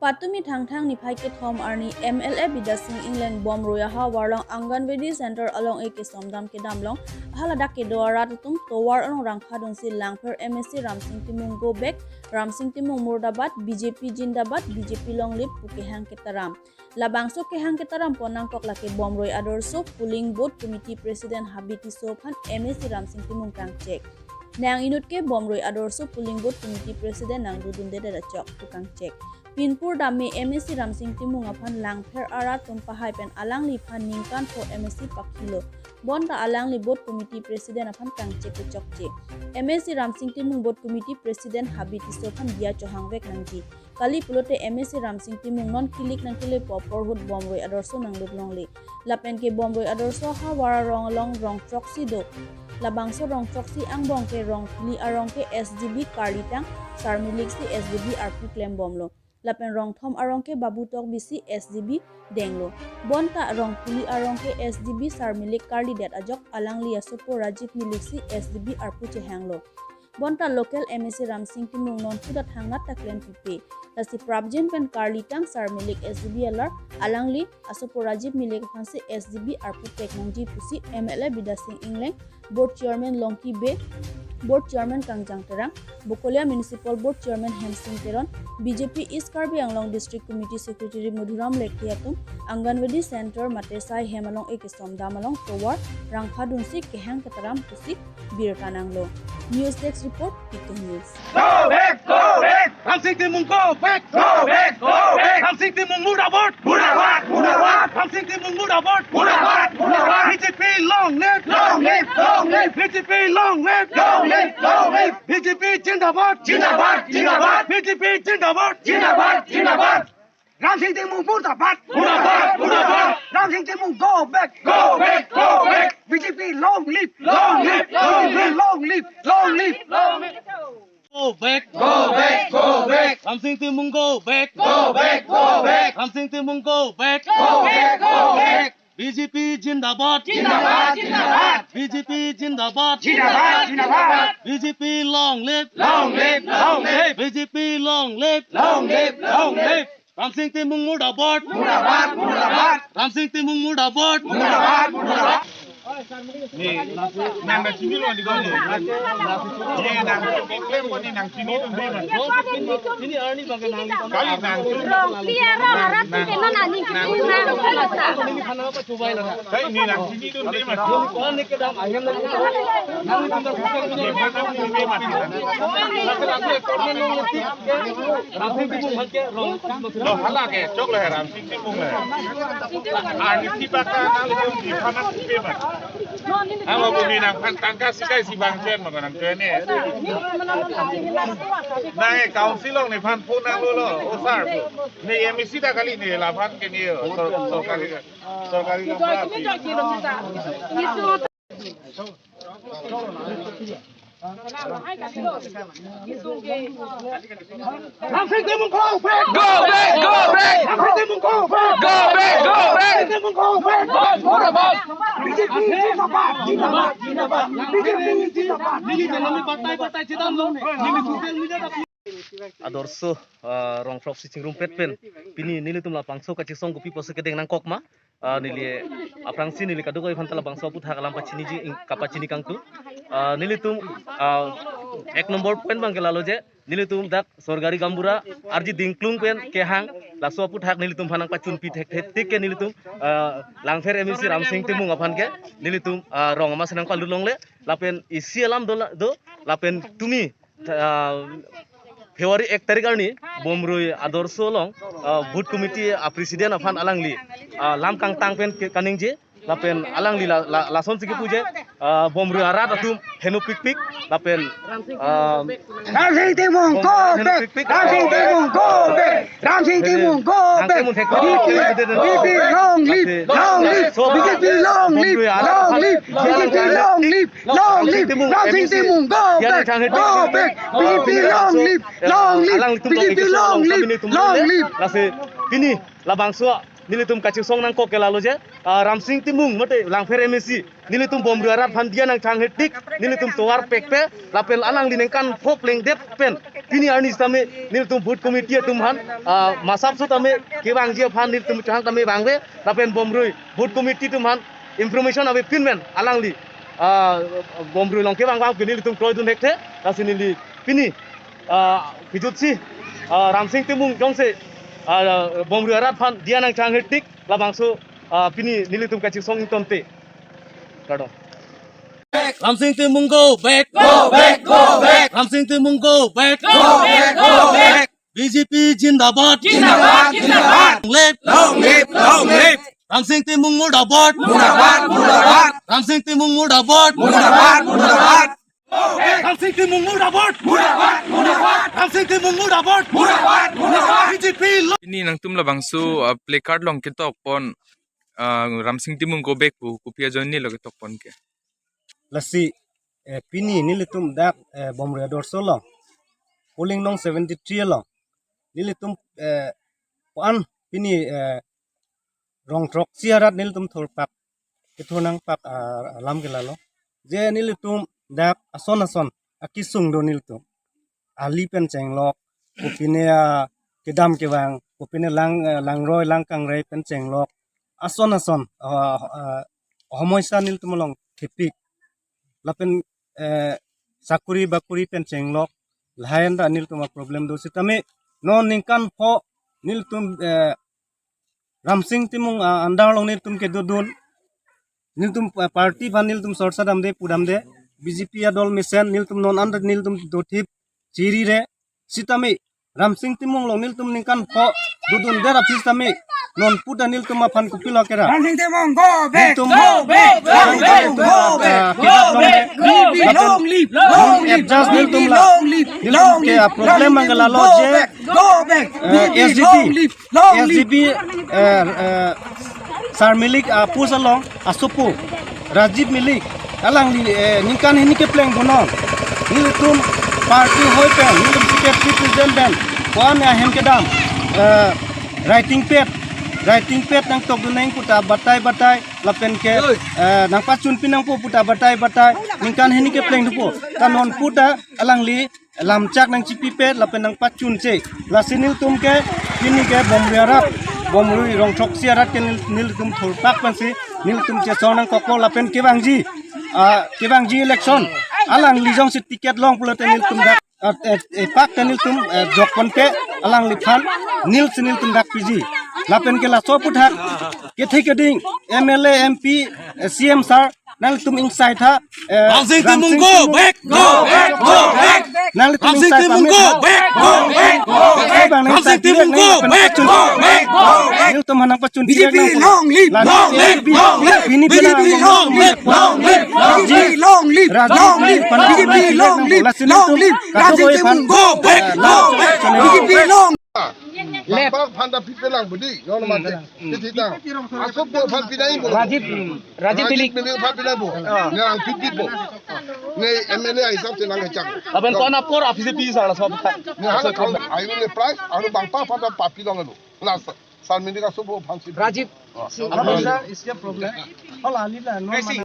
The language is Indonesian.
Patumi tangthang niphai kesom arni MLA Bidyasing Engleng Bomroi AHAVAR Anganwadi Center along kesom kedam long hala arat atum tovar rangkha donsi Langpher MSc Ramsing Timung Ramsing Timung MURDABAD Bjp zindabad Bjp long lip kehang kataram labangso kehang kataram ponang koklake Bomroi Adorsha poliling board committee president habe MSc Ramsing Timung Kang cek nang inutke Bomroi Adorsha poliling board committee president nang dudunde dadachok tukang cek Pinpur dami MSc Ramsing Timung aphan Langpher arat tumpahai pen alang liphan ningkan po MSc pakhilo bonta alang li board committee president aphan kangche kuchokche MSc Ramsing Timung board committee president habe tisophan dia chohangwek nangji kali pulote MSc Ramsing Timung non kilik nang kile popor hut Bomroi Adorsha nang lublongli lapen ke Bomroi Adorsha AHAVAR rong proxy do labangso rong proxy ang bongke rong pili arong ke SGB karitang sarmilik si SGB RP claim bomlo lapen rong thom arongke babutok bisi SGB denglo bonta rong puli arongke SGB sarmilik karlidet ajok alang lia supo rajiv miliksi SGB arpu chehanglo bonta local MSc Ramsing Timung non sudat hangat taklen pipe tasi prabjen pen karlitang sarmilik SGB alar alang li asupo rajiv milik phansi SGB arpu teknongji pusi MLA Bidyasing Engleng board chairman Longki Bey Board Chairman Terang Bokolia Municipal Board Chairman Hemsing Teron Bjp East Karbi Anglong District Committee Secretary Mudhiram Lekhiatum Anganwadi Center Matesai Hemalong kesom damalong tovar rangkha dunsi kehang kataram pusi birkananglo News Desk Report Pitu News Go back, go back! Ramsing Timung go back! Go back, go back! Ramsing Timung MURDABAD Bjp! Ramsing Timung MURDABAD Bjp! Bjp long live! Long live! Long live! Bjp long live! Long live! Long live! Bjp zindabad! Zindabad! Zindabad! Bjp zindabad! Zindabad! Zindabad! Ramsing Timung MURDABAD Ramsing Timung go back! Go back! Go back! Bjp long live! Long live! Long live! Long live! Long live! Long live! Go back! Go back! Go back! Ramsing Timung go back! Go back! Go back! Ramsing Timung go back! Go back! Go back! BJP zindabad! Zindabad! Zindabad! BJP zindabad! Zindabad! Zindabad! BJP long live! Long live! Long live! BJP long live! Long live! Long live! Ramsing Timung MURDABAD! Ramsing Timung MURDABAD! Ni nang sini lo di gono. Ni nang problem ko ni nang sini tu ni man. Ini arni bagai nang Kali nang. Piara arat tenan ani nang kalasa. ini khana apa coba lah. Kai ni nang sini tu ni man. Kau ni kedam ayam nang tinggal Ni mana ni ni man. aku korban nang ngerti. Ramsing Timung halke rong. Lo hala ke chok le ram sing sing mung le. Ani ti baka nang le di khana ti man. Ama bu ni nang kan tangka sikai si bang chen ma kan chen ni. Nang e council long ni phan phu nang lo osar. Ni MSc ta kali ni la phan ke ni sorkari Ramsing Timung go back! Go back! Go back! Ramsing Timung go back! Go back! Go back! Ramsing Timung go back! MURDABAD! BJP zindabad! Zindabad! Zindabad! BJP zindabad! Ini dalam partai-partai cetam lo nih. Ini sosial media tapi Adorsha rong proxy cingrum petpen pini nili tum labangso ka chisong kopi pose kedeng nang kokma nili aprangsi nili kadugo ifan labangso put hakalam pachini ji kapachini kangtu nili tum ek number point bang kelalo je nili tum dak sorgari gambura arji dingklung pen kehang laso put hak nili tum phanang pachun pit hek tik ke nili tum Langpher MSc Ramsing Timung aphan ke nili tum rong ama senang palulong le lapen isi alam do lapen tumi Februari 1 tarik arni Bomroi Adorsha long board committee president aphan alangli lamkang tangpen kaningje lapen alangli lason sigi puje Bomroi arat atum henu pik lapen Ramsing Timung go back! Ramsing Timung go back! Ramsing Timung go back! BJP long live! Long live! BJP long live! Long live! BJP long live! Long live! Ramsing Timung go back! Go back! BJP long live! Long live! BJP long live! Long live! lase pini labangso nili tum kachisong nang kok kelalo je Ramsing Timung mate Langpher MSc nili tum Bomroi arat phan dia nang chang hetik nili tum tovar pekpe lapel alang linengkan pop leng det pen pini arni tame nil tum vote committee tumhan masap su tame kebang ji phan nil tum chang tame bangbe lapen Bomrui vote committee tumhan information abe pinmen alangli Bomrui Longki Bey pini tum kroy dun hekte kasinili pini kijutsi Ramsing Timung jongse Bomrui arat phan dia nang chang hetik labangso pini nil tum kachik song tomte kado Ramsing Timung go back. Go back, go back. Ramsing Timung go back. Go back, go back. BJP zindabad. Zindabad, zindabad. Long live, long live. Ramsing Timung MURDABAD. Murdabad, murdabad. Ramsing Timung MURDABAD. Murdabad, murdabad. Ramsing Timung MURDABAD. Murdabad, murdabad. Ramsing Timung MURDABAD. Murdabad, murdabad. BJP. Ini nang tum labangso play card long kitok pon Ramsing Timung go back ku kupia joni lo kitok pon ke. Lasi pini nilitum dak Bomrui Adorsha long poliling long 73 long nilitum pan pini rong trok siarat nilitum thorpak ketonang pak alam gelalo je nilitum dak ason akisung do nilitum ali pen cenglok kupine kedam kewang kupine langroi langkangrei pen cenglok ason homoisa nilitum long tipik lapen sakuri bakuri pen cenglok layan da nil tuma problem do sitame non ningkan pho nil tum Ramsing Timung andar long nil tum ke dodun nil tum party van nil tum sorsa dam de pudam de BJP adol misen nil tum non andar nil tum dothip chiri re sitame Ramsing Timung long nil tum ningkan pho dodun der apis tame non puda nil tum aphan kupilo kera Ramsing Timung go back, Tum- go back, Ramsing Timung go back, go back. Long live, long live. Adjust nil tum la Long live, nil long tum ke live. problem mangalalo je Go back, SGP long live, long live. SGP Sar Milik Pusalong Asupu Rajiv Milik alang ningkan hini ke pleng bonong nilitum party hoipen nilitum secretary president ben kuan hem kedam writing pad nang tok duneng puta batai lapen ke nang pacun pinang po puta batai ningkan hini ke pleng dupo kanon puta alang li lamcak nang cipi pad lapen nang pacun ce lasinil tum ke kini ke Bomrui rong trok siarat ke nil tum thorpak pansi nil tum che sonang kokko lapen kebangji election alang lijong sit tiket long pulote nil tum dak pak ke nil tum jok ponpe alang liphan nil tum dak piji lapen ke la so puthak ke thei ke ding MLA MP CM sar nal tum inside ha Ramsing Timung go back. Go back, go back. nal tum Ramsing inside Timung go back. Go back. Ramsing Timung go back. Go back, go back. nil tum hanang pacun BJP long live, long live, long live. Ini BJP long live, long live. BJP long live, long live. BJP long live, long live. Ramsing Timung go back, go back. BJP long. Langpher panda pipelang budi, yono mate. Kita, asop bo pan pinai bo. Rajib bilik pan pinai bo. Nang pipit bo. Ne MLA isap tenang ngecak. Lapen kuan apor BJP sala so puthak. Ne hal kam ayu ne price, anu bangpa panda papilang anu. Las sal mindi ka sobo pan. Rajib, apa isya problem? Kalau alila,